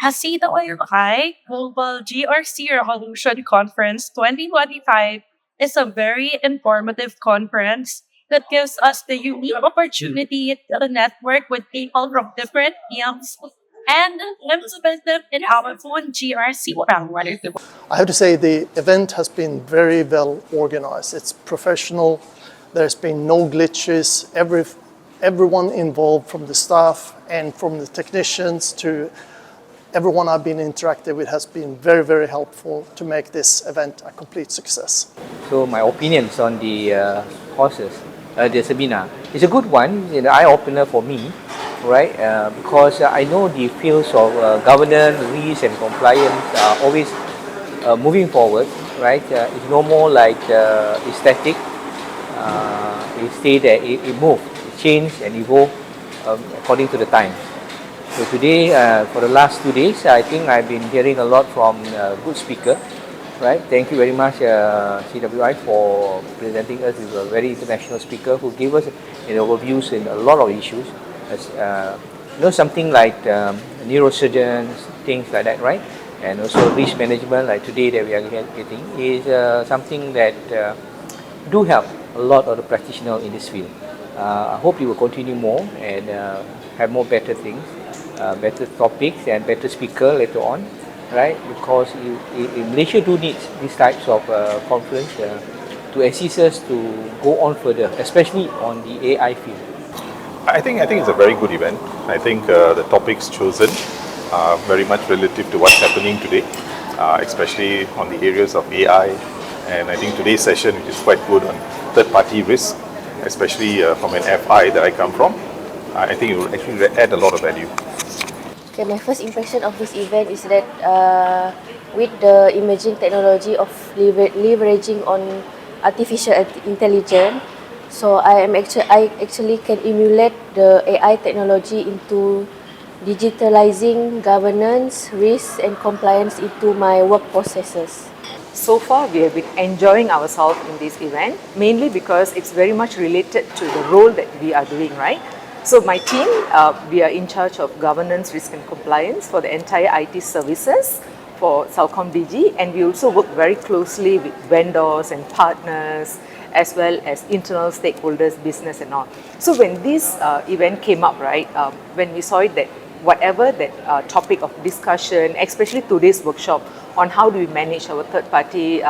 Hi, Global GRC Revolution Conference 2025 is a very informative conference that gives us the unique opportunity to network with people from different fields and implement them in our own GRC program. I have to say the event has been very well organized. It's professional. There's been no glitches. Everyone involved, from the staff and from the technicians to everyone I've been interacting with, has been very, very helpful to make this event a complete success. So my opinions on the courses, the seminar, it's a good one, an eye-opener for me, right? Because I know the fields of governance, risk and compliance are always moving forward, right? It's no more like it's static. It stay there, it moves, it changes and evolve according to the time. So today, for the last 2 days, I think I've been hearing a lot from good speaker, right? Thank you very much, CWI, for presenting us with a very international speaker who gave us overviews in a lot of issues. Something like neurosurgeons, things like that, right? And also risk management, like today that we are getting, is something that do help a lot of the practitioners in this field. I hope you will continue more and have more better things, better topics and better speaker later on, right? Because Malaysia do need these types of conference to assist us to go on further, especially on the AI field. I think it's a very good event. I think the topics chosen are very much relative to what's happening today, especially on the areas of AI. And I think today's session is quite good on third-party risk, especially from an FI that I come from. I think it will actually add a lot of value. Okay, my first impression of this event is that with the emerging technology of leveraging on artificial intelligence, so I actually can emulate the AI technology into digitalizing governance, risk and compliance into my work processes. So far, we have been enjoying ourselves in this event, mainly because it's very much related to the role that we are doing, right? So my team, we are in charge of governance, risk and compliance for the entire IT services for Celcom DG, and we also work very closely with vendors and partners, as well as internal stakeholders, business and all. So when this event came up, right, when we saw it that whatever that topic of discussion, especially today's workshop on how do we manage our third-party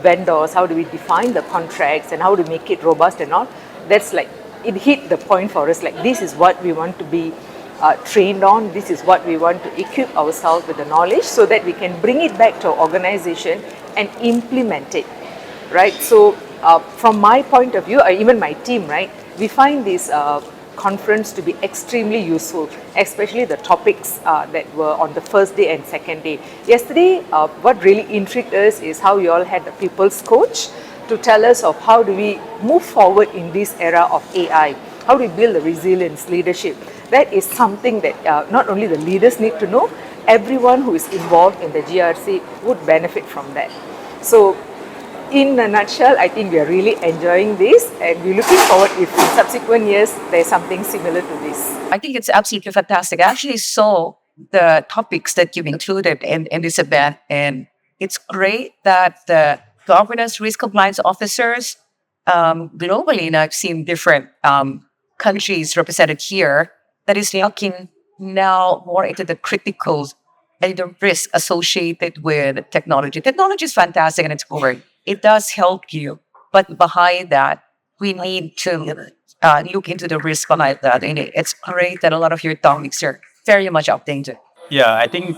vendors, how do we define the contracts and how to make it robust and all, that's like, it hit the point for us, like this is what we want to be trained on, this is what we want to equip ourselves with the knowledge so that we can bring it back to our organization and implement it, right? So from my point of view, or even my team, right, we find this conference to be extremely useful, especially the topics that were on the first day and second day. Yesterday, what really intrigued us is how you all had the people's coach to tell us of how do we move forward in this era of AI, how do we build the resilience, leadership. That is something that not only the leaders need to know, everyone who is involved in the GRC would benefit from that. So in a nutshell, I think we are really enjoying this and we're looking forward if in subsequent years there's something similar to this. I think it's absolutely fantastic. I actually saw the topics that you've included in this event, and it's great that the governance risk compliance officers globally, and I've seen different countries represented here, that is looking now more into the critical and the risk associated with technology. Technology is fantastic and it's great. It does help you, but behind that, we need to look into the risk behind that. And it's great that a lot of your topics are very much updated. Yeah, I think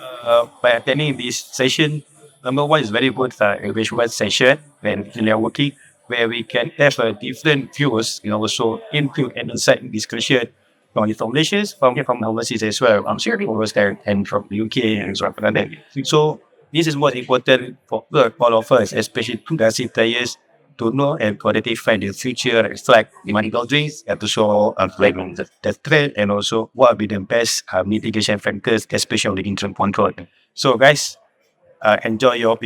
by attending this session, number one is very good engagement session when we are working, where we can have different views, also input and insight discussion from information from overseas as well. I'm sure people was there and from the UK and so on. So this is what's important for all of us, especially industry players, to know and to identify the future, reflect the money laundering, and to show the threat, and also what will be the best mitigation factors, especially on the interim control. So guys, enjoy your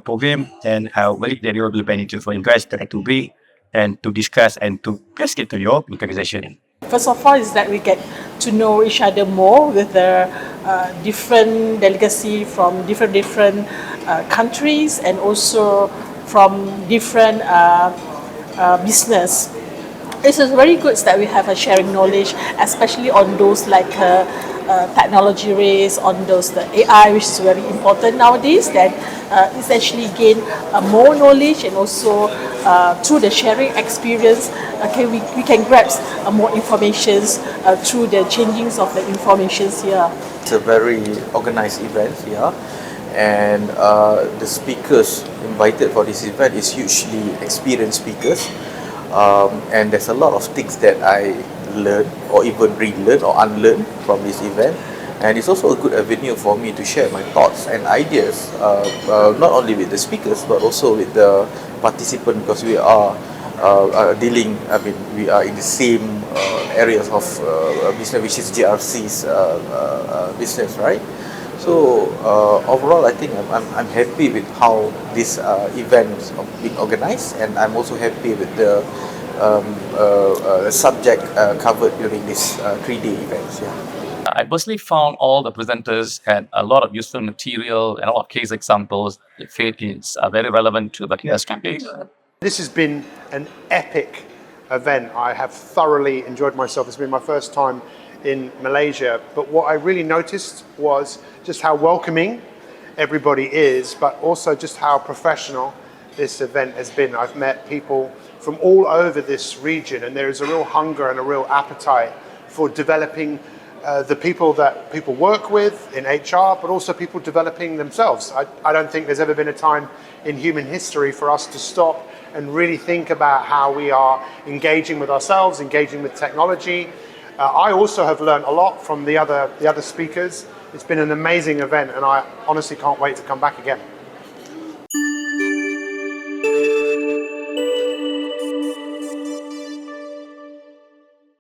program, and how very that you will be beneficial for you guys to be and to discuss and to get to your organization. First of all is that we get to know each other more with the different delegacy from different countries and also from different business. It's very good that we have a sharing knowledge, especially on those like technology race, on those the AI, which is very important nowadays. That it's actually gain more knowledge, and also through the sharing experience, okay, we can grasp more informations through the changings of the informations here. It's a very organized event here, and the speakers invited for this event is hugely experienced speakers, and there's a lot of things that I learned or even relearn or unlearn from this event. And it's also a good avenue for me to share my thoughts and ideas, not only with the speakers but also with the participants, because we are dealing, we are in the same areas of business, which is GRC's business, right? So overall, I think I'm happy with how this event is being organized, and I'm also happy with the subject covered during this 3-day events. Yeah. I personally found all the presenters had a lot of useful material and a lot of case examples that I feel is very relevant to the industry. This has been an epic event. I have thoroughly enjoyed myself. It's been my first time in Malaysia, but what I really noticed was just how welcoming everybody is, but also just how professional this event has been. I've met people from all over this region, and there is a real hunger and a real appetite for developing the people that people work with in HR, but also people developing themselves. I don't think there's ever been a time in human history for us to stop and really think about how we are engaging with ourselves, engaging with technology. I also have learned a lot from the other speakers. It's been an amazing event, and I honestly can't wait to come back again.